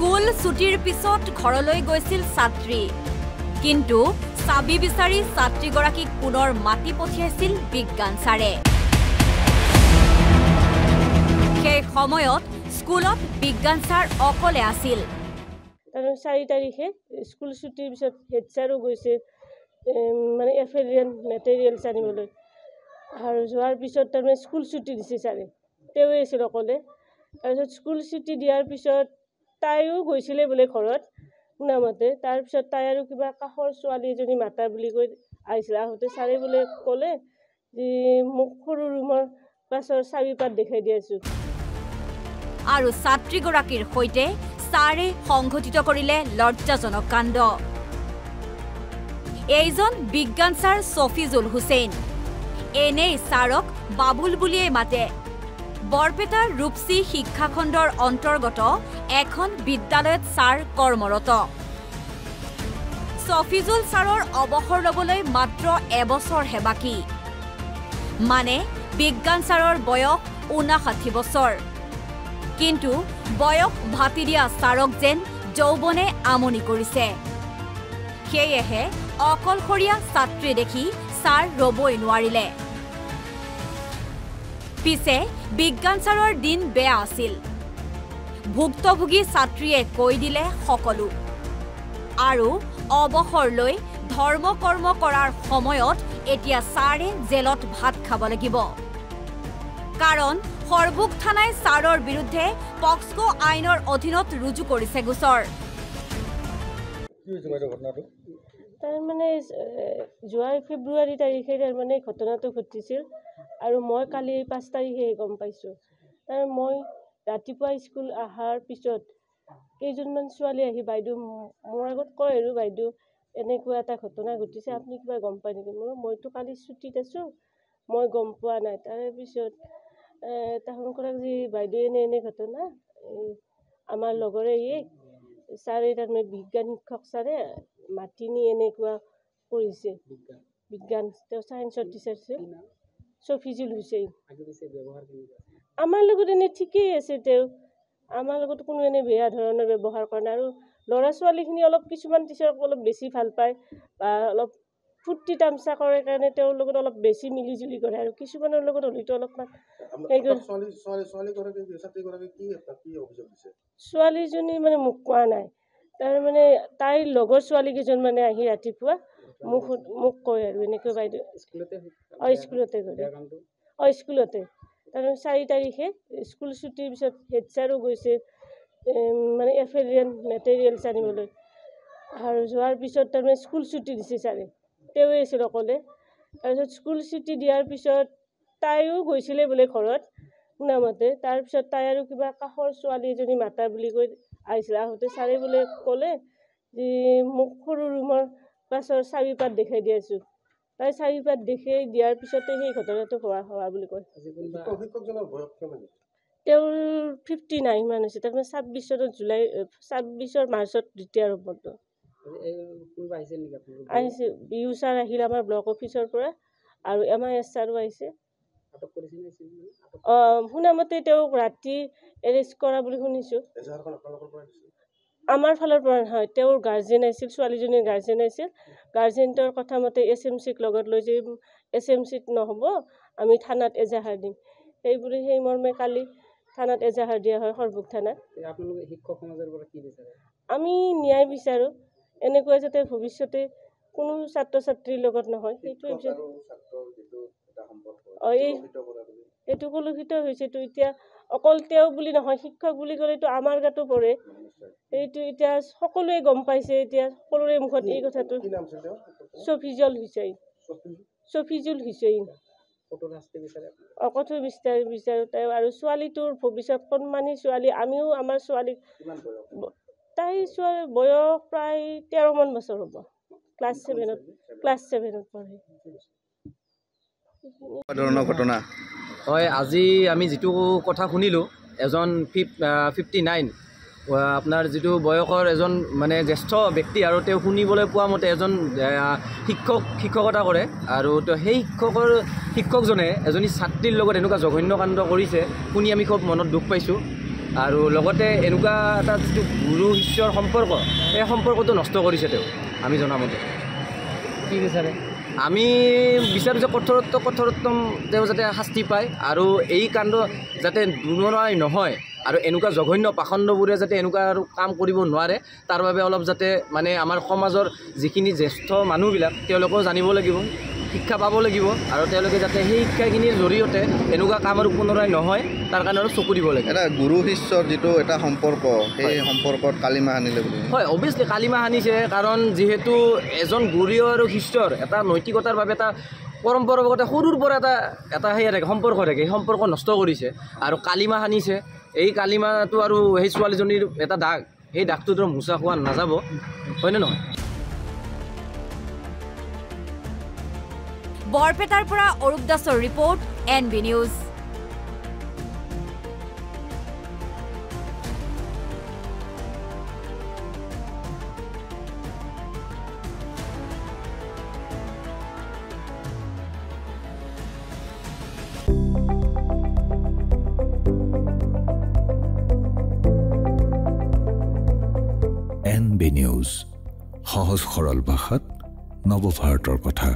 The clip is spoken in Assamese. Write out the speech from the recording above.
স্কুল ছুটিৰ পিছত ঘৰলৈ গৈছিল ছাত্ৰী কিন্তু চাবি বিচাৰি ছাত্ৰীগৰাকীক পুনৰ মাতি পঠিয়াইছিল বিজ্ঞান ছাৰে সেই সময়ত স্কুলত বিজ্ঞান ছাৰ অকলে আছিল 4 তাৰিখে স্কুল ছুটিৰ পিছত হেড ছাৰো গৈছে মানে এফেৰিয়ান মেটেৰিয়েলছ আনিবলৈ আৰু যোৱাৰ পিছত তাৰমানে স্কুল ছুটি দিছে ছাৰে তেৱে আছিল অকলে তাৰপিছত স্কুল ছুটি দিয়াৰ পিছত তাইও গৈছিলে বোলে ঘৰত শুনামতে তাৰপিছত তাই আৰু কিবা কাষৰ ছোৱালী এজনী মাতা বুলি কৈ আহিছিল আহোঁতে ছাৰে বোলে ক'লে যে মোক সৰু ৰুমৰ পাছৰ চাবিপাত দেখাই দি আছোঁ আৰু ছাত্ৰীগৰাকীৰ সৈতে ছাৰে সংঘটিত কৰিলে লজ্জাজনক কাণ্ড এইজন বিজ্ঞান ছাৰ সফিজুল হুছেইন এনেই ছাৰক বাবুল বুলিয়ে মাতে বৰপেটাৰ ৰূপসী শিক্ষাখণ্ডৰ অন্তৰ্গত এখন বিদ্যালয়ত ছাৰ কৰ্মৰত সফিজুল ছাৰৰ অৱসৰ ল'বলৈ মাত্ৰ এবছৰহে বাকী মানে বিজ্ঞান ছাৰৰ বয়স 59 বছৰ কিন্তু বয়স ভাতি দিয়া ছাৰক যেন যৌৱনে আমনি কৰিছে সেয়েহে অকলশৰীয়া ছাত্ৰী দেখি ছাৰ ৰবই নোৱাৰিলে পিছে বিজ্ঞান ছাৰৰ দিন বেয়া আছিল ভুক্তভোগী ছাত্ৰীয়ে কৈ দিলে সকলো আৰু অৱসৰ লৈ ধৰ্মকৰ্ম কৰাৰ সময়ত এতিয়া ছাৰে জেলত ভাত খাব লাগিব কাৰণ সৰভোগ থানাই ছাৰৰ বিৰুদ্ধে পক্সো আইনৰ অধীনত ৰুজু কৰিছে গোচৰ তাৰমানে যোৱা ফেব্ৰুৱাৰী তাৰিখে তাৰমানে ঘটনাটো ঘটিছিল আৰু মই কালি 5 তাৰিখে গম পাইছোঁ তাৰ মই ৰাতিপুৱা স্কুল অহাৰ পিছত কেইজনমান ছোৱালী আহি বাইদেউ মোৰ আগত কয় আৰু বাইদেউ এনেকুৱা এটা ঘটনা ঘটিছে আপুনি কিবা গম পায় নেকি মইতো কালি ছুটিত আছোঁ মই গম পোৱা নাই তাৰপিছত তাহাঁতক যি বাইদেউ এনে ঘটনা আমাৰ লগৰে ছাৰে তাৰমানে বিজ্ঞান শিক্ষক ছাৰে মাতি নি এনেকুৱা কৰিছে বিজ্ঞান তেওঁ ছায়েন্সৰ টিচাৰ আছিল সফিজুল হুছেইন আমাৰ লগত এনে ঠিকেই আছে তেওঁ আমাৰ লগত কোনো এনে বেয়া ধৰণৰ ব্যৱহাৰ কৰা নাই আৰু ল'ৰা ছোৱালীখিনি অলপ কিছুমান টিচাৰক অলপ বেছি ভাল পায় বা অলপ ফূৰ্তি তামচা কৰে কাৰণে তেওঁৰ লগত অলপ বেছি মিলিজুলি কৰে আৰু কিছুমানৰ লগত হয়তো অলপমান ছোৱালীজনী মানে মোক কোৱা নাই তাৰমানে তাইৰ লগৰ ছোৱালী কেইজন মানে আহি ৰাতিপুৱা মোক কয় আৰু এনেকৈ বাইদেউ স্কুলতে কৰে স্কুলতে তাৰমানে 4 তাৰিখে স্কুল ছুটিৰ পিছত হেড ছাৰো গৈছে মানে এফেৰিয়ান মেটেৰিয়েলছ আনিবলৈ আৰু যোৱাৰ পিছত তাৰমানে স্কুল ছুটি দিছে ছাৰে তেৱে আছিল অকলে তাৰপিছত স্কুল ছুটি দিয়াৰ পিছত তাইও গৈছিলে বোলে ঘৰত শুনামতে তাৰপিছত তাই আৰু কিবা কাষৰ ছোৱালী এজনী মাতা বুলি কৈ আহিছিল আহোঁতে ছাৰে বোলে ক'লে যে মোক সৰু ৰুমৰ পাছৰ চাবিপাত দেখাই দি আছোঁ তাই চাবিপাত দেখাই দিয়াৰ পিছতে সেই ঘটনাটো হোৱা বুলি কয় তেওঁৰ 59 মান হৈছে তাৰমানে 26 মাৰ্চত দ্বিতীয় আৰম্ভটো আহিছে বিহু ছাৰ আহিল আমাৰ ব্লক অফিচৰ পৰা আৰু MIS ছাৰো আহিছে শুনামতে তেওঁক ৰাতি এৰেষ্ট কৰা বুলি শুনিছোঁ আমাৰ ফালৰ পৰা নহয় তেওঁৰ গাৰ্জেন আছিল ছোৱালীজনীৰ গাৰ্জেন আছিল গাৰ্জেণ্টৰ কথা মতে SMCক লগত লৈ যে SMCত নহ'ব আমি থানাত এজাহাৰ দিম সেইবুলি সেই মৰ্মে কালি থানাত এজাহাৰ দিয়া হয় সৰভোগ থানাত আমি ন্যায় বিচাৰোঁ এনেকুৱা যাতে ভৱিষ্যতে কোনো ছাত্ৰ ছাত্ৰীৰ লগত নহয় সেইটোৱে এইটো কলুষিত হৈছেতো এতিয়া অকল তেওঁ বুলি নহয় শিক্ষক বুলি ক'লেতো আমাৰ গাতো পৰে এইটো এতিয়া সকলোৱে গম পাইছে এতিয়া সকলোৰে মুখত এই কথাটো সফিজুল হুছেইন কঠোৰ বিচাৰোঁ তেওঁ আৰু ছোৱালীটোৰ ভৱিষ্যত কণমানি ছোৱালী আমিও আমাৰ ছোৱালীক তাই বয়স প্ৰায় 13 মান বছৰ হ'ব ক্লাছ 7ত পঢ়ে ঘটনা হয় আজি আমি যিটো কথা শুনিলোঁ এজন 59 আপোনাৰ যিটো বয়সৰ এজন মানে জ্যেষ্ঠ ব্যক্তি আৰু তেওঁ শুনিবলৈ পোৱা মতে এজন শিক্ষকতা কৰে আৰু সেই শিক্ষকজনে এজনী ছাত্ৰীৰ লগত এনেকুৱা জঘন্য কাণ্ড কৰিছে শুনি আমি খুব মনত দুখ পাইছোঁ আৰু লগতে এনেকুৱা এটা যিটো গুৰু শিষ্যৰ সম্পৰ্ক সেই সম্পৰ্কটো নষ্ট কৰিছে তেওঁ আমি জনামতে কি বিচাৰে আমি বিচাৰোঁ যে কঠোৰতম তেওঁ যাতে শাস্তি পায় আৰু এই কাণ্ড যাতে দুৰ্বৰাই নহয় আৰু এনেকুৱা জঘন্য পাখণ্ডবোৰে যাতে এনেকুৱা আৰু কাম কৰিব নোৱাৰে তাৰ বাবে অলপ যাতে মানে আমাৰ সমাজৰ যিখিনি জ্যেষ্ঠ মানুহবিলাক তেওঁলোকেও জানিব লাগিব শিক্ষা পাব লাগিব আৰু তেওঁলোকে যাতে সেই শিক্ষাখিনিৰ জৰিয়তে এনেকুৱা কাম আৰু পুনৰাই নহয় তাৰ কাৰণে আৰু চকু দিব লাগে এটা গুৰু শিষ্যৰ যিটো এটা সম্পৰ্ক সেই সম্পৰ্কত কালিমা সানিলে বুলি হয় অভিয়াছলি কালিমা সানিছে কাৰণ যিহেতু এজন গুৰু আৰু শিষ্যৰ এটা নৈতিকতাৰ বাবে এটা পৰম্পৰাগত সৰুৰ পৰা এটা সেয়া থাকে সম্পৰ্ক থাকে সেই সম্পৰ্ক নষ্ট কৰিছে আৰু কালিমা সানিছে এই কালিমাটো আৰু সেই ছোৱালীজনীৰ এটা দাগ সেই দাগটোতো মোচা খোৱা নাযাব হয়নে নহয় বৰপেটাৰ পৰা অৰূপ দাসৰ report NB news NB news সহজ সৰল ভাষাত নৱভাৰতৰ কথা